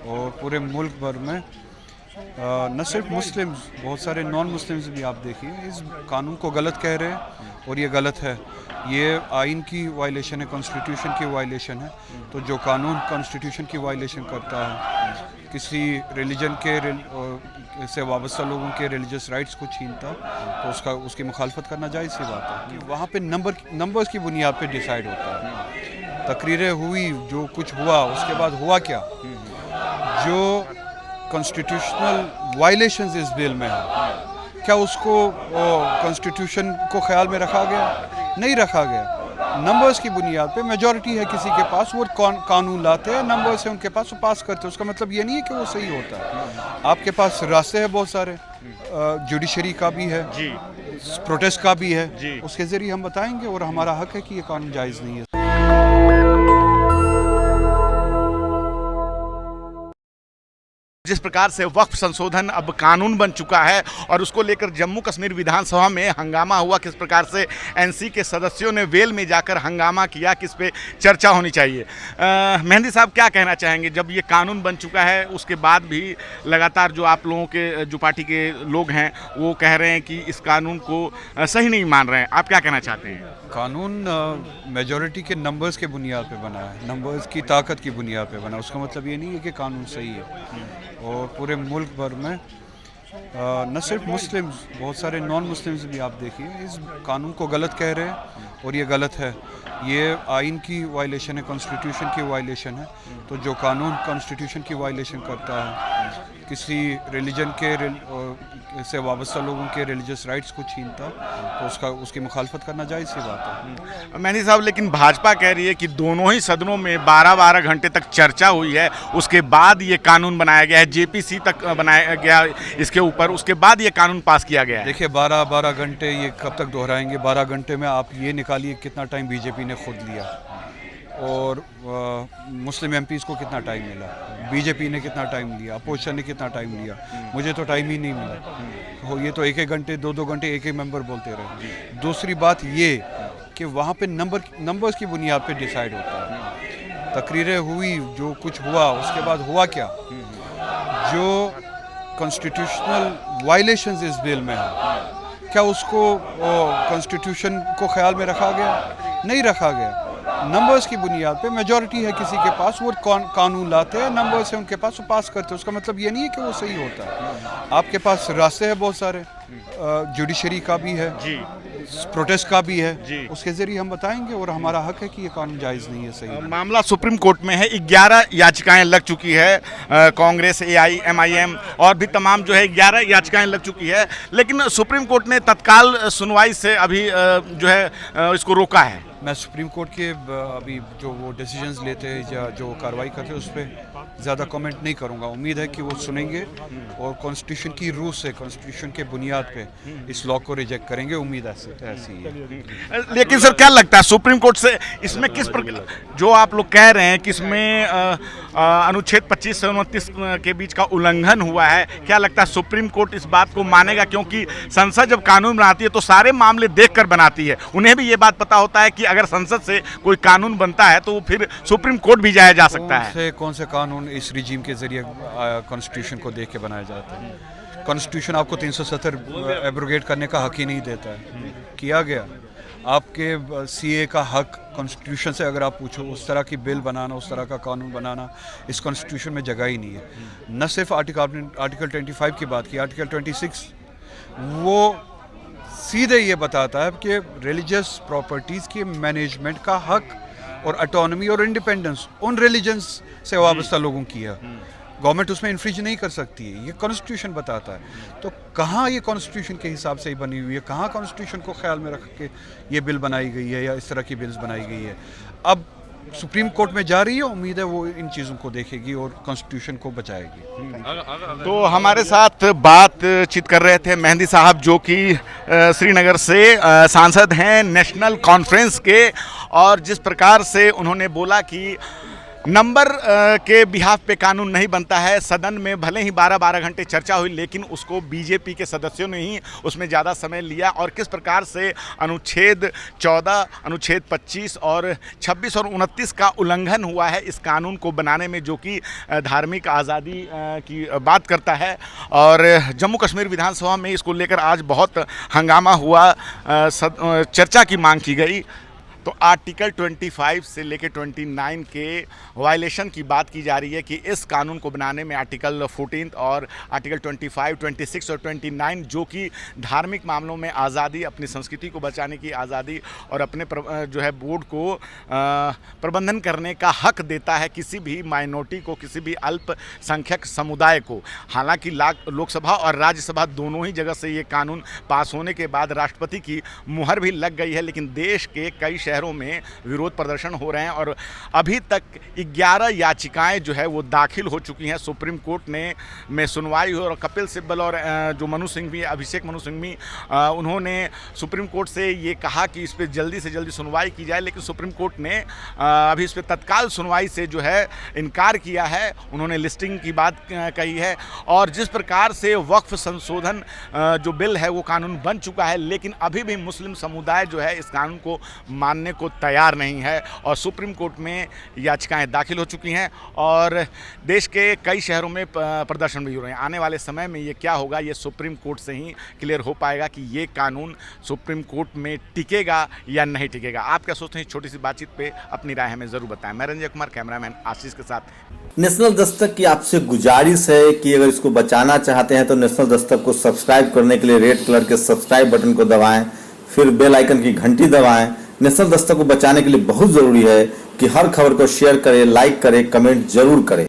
और पूरे मुल्क भर में न सिर्फ मुस्लिम्स, बहुत सारे नॉन मुस्लिम्स भी आप देखिए इस कानून को गलत कह रहे हैं और ये गलत है। ये आइन की वायलेशन है, कॉन्स्टिट्यूशन की वायलेशन है। तो जो कानून कॉन्स्टिट्यूशन की वायलेशन करता है, किसी रिलीजन के से वाबस्ता लोगों के रिलीजियस राइट्स को छीनता, तो उसकी मुखालफत करना जायज़ सी बात है कि वहाँ पे नंबर्स की बुनियाद पे डिसाइड होता है। तकरीरें हुई, जो कुछ हुआ, उसके बाद हुआ क्या, जो कॉन्स्टिट्यूशनल वायलेशंस इस बिल में है, क्या उसको कॉन्स्टिट्यूशन को ख्याल में रखा गया? नहीं रखा गया। नंबर्स की बुनियाद पे मेजॉरिटी है किसी के पास, वो कानून लाते हैं, नंबर्स है उनके पास, वो पास करते हैं। उसका मतलब ये नहीं है कि वो सही होता है। आपके पास रास्ते हैं बहुत सारे, जुडिशरी का भी है जी, प्रोटेस्ट का भी है जी। उसके ज़रिए हम बताएंगे और हमारा हक है कि ये कानून जायज़ नहीं है। जिस प्रकार से वक्फ संशोधन अब कानून बन चुका है और उसको लेकर जम्मू कश्मीर विधानसभा में हंगामा हुआ, किस प्रकार से एनसी के सदस्यों ने वेल में जाकर हंगामा किया, किस पे चर्चा होनी चाहिए। मेहंदी साहब क्या कहना चाहेंगे, जब ये कानून बन चुका है उसके बाद भी लगातार जो आप लोगों के जो पार्टी के लोग हैं वो कह रहे हैं कि इस कानून को सही नहीं मान रहे हैं, आप क्या कहना चाहते हैं? कानून मेजॉरिटी के नंबर्स के बुनियाद पे बना है, नंबर्स की ताकत की बुनियाद पे बना। उसका मतलब ये नहीं है कि कानून सही है। और पूरे मुल्क भर में न सिर्फ मुस्लिम्स, बहुत सारे नॉन मुस्लिम्स भी आप देखिए इस कानून को गलत कह रहे हैं और ये गलत है। ये आइन की वायलेशन है, कॉन्स्टिट्यूशन की वायलेशन है। तो जो कानून कॉन्स्टिट्यूशन की वायलेशन करता है, किसी रिलीजन के से वाबस्ता लोगों के रिलीजियस राइट्स को छीनता, तो उसकी मुखालफत करना जायज़ सी बात है। मेहंदी साहब, लेकिन भाजपा कह रही है कि दोनों ही सदनों में 12-12 घंटे तक चर्चा हुई है, उसके बाद ये कानून बनाया गया है, जेपीसी तक बनाया गया इसके ऊपर, उसके बाद ये कानून पास किया गया है। देखिए 12-12 घंटे ये कब तक दोहराएंगे? 12 घंटे में आप ये निकालिए कितना टाइम बीजेपी ने खुद लिया और मुस्लिम एमपीज़ को कितना टाइम मिला, बीजेपी ने कितना टाइम लिया, अपोजिशन ने कितना टाइम लिया। मुझे तो टाइम ही नहीं मिला। ये तो 1-1 घंटे 2-2 घंटे एक मेंबर बोलते रहे। दूसरी बात ये कि वहाँ पे नंबर्स की बुनियाद पे डिसाइड होता है। तकरीरें हुई, जो कुछ हुआ, उसके बाद हुआ क्या, जो कॉन्स्टिट्यूशनल वायलेशंस इस बिल में है, क्या उसको कॉन्स्टिट्यूशन को ख्याल में रखा गया? नहीं रखा गया। नंबर्स की बुनियाद पे मेजॉरिटी है किसी के पास, वो कानून लाते हैं, नंबर्स है उनके पास, वो पास करते हैं। उसका मतलब ये नहीं है कि वो सही होता है। आपके पास रास्ते हैं बहुत सारे, जुडिशरी का भी है जी, प्रोटेस्ट का भी है जी। उसके ज़रिए हम बताएंगे और हमारा हक है कि ये कानून जायज़ नहीं है, सही। मामला सुप्रीम कोर्ट में है, 11 याचिकाएं लग चुकी है, कांग्रेस, AIMIM और भी तमाम जो है 11 याचिकाएं लग चुकी है, लेकिन सुप्रीम कोर्ट ने तत्काल सुनवाई से अभी जो है इसको रोका है। मैं सुप्रीम कोर्ट के अभी जो वो डिसीजंस लेते हैं या जो कार्रवाई करते हैं उस पर ज़्यादा कमेंट नहीं करूंगा। उम्मीद है कि वो सुनेंगे और कॉन्स्टिट्यूशन की रूह से, कॉन्स्टिट्यूशन के बुनियाद पे इस लॉ को रिजेक्ट करेंगे। उम्मीद ऐसी है। लेकिन सर क्या लगता है सुप्रीम कोर्ट से इसमें किस प्रकार, जो आप लोग कह रहे हैं कि इसमें अनुच्छेद 25 से 29 के बीच का उल्लंघन हुआ है, क्या लगता है सुप्रीम कोर्ट इस बात को मानेगा? क्योंकि संसद जब कानून बनाती है तो सारे मामले देखकर बनाती है, उन्हें भी ये बात पता होता है कि अगर संसद से कोई कानून बनता है तो वो फिर सुप्रीम कोर्ट भी जाया जा सकता है। कौन से कानून इस रिजीम के जरिए कॉन्स्टिट्यूशन को देख के बनाया जाता है? कॉन्स्टिट्यूशन आपको 370 एब्रोगेट करने का हक ही नहीं देता है। किया गया आपके CA का हक कॉन्स्टिट्यूशन से अगर आप पूछो, उस तरह की बिल बनाना, उस तरह का कानून बनाना इस कॉन्स्टिट्यूशन में जगह ही नहीं है। न सिर्फ आर्टिकल 25 की बात की, आर्टिकल 26 वो सीधे ये बताता है कि रिलीजियस प्रॉपर्टीज़ के मैनेजमेंट का हक और ऑटोनॉमी और इंडिपेंडेंस उन रिलीजन्स से वाबस्ता लोगों की है। गवर्नमेंट उसमें इन्फ्रिज नहीं कर सकती है, ये कॉन्स्टिट्यूशन बताता है। तो कहाँ ये कॉन्स्टिट्यूशन के हिसाब से ही बनी हुई है, कहाँ कॉन्स्टिट्यूशन को ख्याल में रख के ये बिल बनाई गई है या इस तरह की बिल्स बनाई गई है? अब सुप्रीम कोर्ट में जा रही है, उम्मीद है वो इन चीज़ों को देखेगी और कॉन्स्टिट्यूशन को बचाएगी। तो हमारे साथ बातचीत कर रहे थे मेहंदी साहब, जो कि श्रीनगर से सांसद हैं नेशनल कॉन्फ्रेंस के, और जिस प्रकार से उन्होंने बोला कि नंबर के बिहाफ पे कानून नहीं बनता है। सदन में भले ही 12-12 घंटे चर्चा हुई, लेकिन उसको बीजेपी के सदस्यों ने ही उसमें ज़्यादा समय लिया। और किस प्रकार से अनुच्छेद 14, अनुच्छेद 25 और 26 और 29 का उल्लंघन हुआ है इस कानून को बनाने में, जो कि धार्मिक आज़ादी की बात करता है। और जम्मू कश्मीर विधानसभा में इसको लेकर आज बहुत हंगामा हुआ, चर्चा की मांग की गई। तो आर्टिकल 25 से लेकर 29 के वायलेशन की बात की जा रही है कि इस कानून को बनाने में आर्टिकल 14 और आर्टिकल 25, 26 और 29, जो कि धार्मिक मामलों में आज़ादी, अपनी संस्कृति को बचाने की आज़ादी और अपने जो है बोर्ड को प्रबंधन करने का हक देता है किसी भी माइनॉरिटी को, किसी भी अल्पसंख्यक समुदाय को। हालांकि लोकसभा और राज्यसभा दोनों ही जगह से ये कानून पास होने के बाद राष्ट्रपति की मुहर भी लग गई है, लेकिन देश के कई शहरों में विरोध प्रदर्शन हो रहे हैं और अभी तक 11 याचिकाएं जो है वो दाखिल हो चुकी हैं सुप्रीम कोर्ट में सुनवाई हुई। और कपिल सिब्बल और जो मनु सिंघवी, अभिषेक मनु सिंघवी, उन्होंने सुप्रीम कोर्ट से ये कहा कि इस पर जल्दी से जल्दी सुनवाई की जाए, लेकिन सुप्रीम कोर्ट ने अभी इस पर तत्काल सुनवाई से जो है इनकार किया है। उन्होंने लिस्टिंग की बात कही है। और जिस प्रकार से वक्फ संशोधन जो बिल है वो कानून बन चुका है, लेकिन अभी भी मुस्लिम समुदाय जो है इस कानून को मानने को तैयार नहीं है और सुप्रीम कोर्ट में याचिकाएं दाखिल हो चुकी हैं और देश के कई शहरों में प्रदर्शन भी हो रहे हैं। आने वाले समय में ये क्या होगा, ये सुप्रीम कोर्ट से ही क्लियर हो पाएगा कि ये कानून सुप्रीम कोर्ट में टिकेगा या नहीं टिकेगा। आप क्या सोचते हैं? छोटी सी बातचीत पे अपनी राय हमें जरूर बताएं। मैं रंजय कुमार, कैमरामैन आशीष के साथ। नेशनल दस्तक की आपसे गुजारिश है कि अगर इसको बचाना चाहते हैं तो नेशनल दस्तक को सब्सक्राइब करने के लिए रेड कलर के सब्सक्राइब बटन को दबाएं, फिर बेल आइकन की घंटी दबाएं। नेशनल दस्तक को बचाने के लिए बहुत जरूरी है कि हर खबर को शेयर करें, लाइक करें, कमेंट जरूर करें।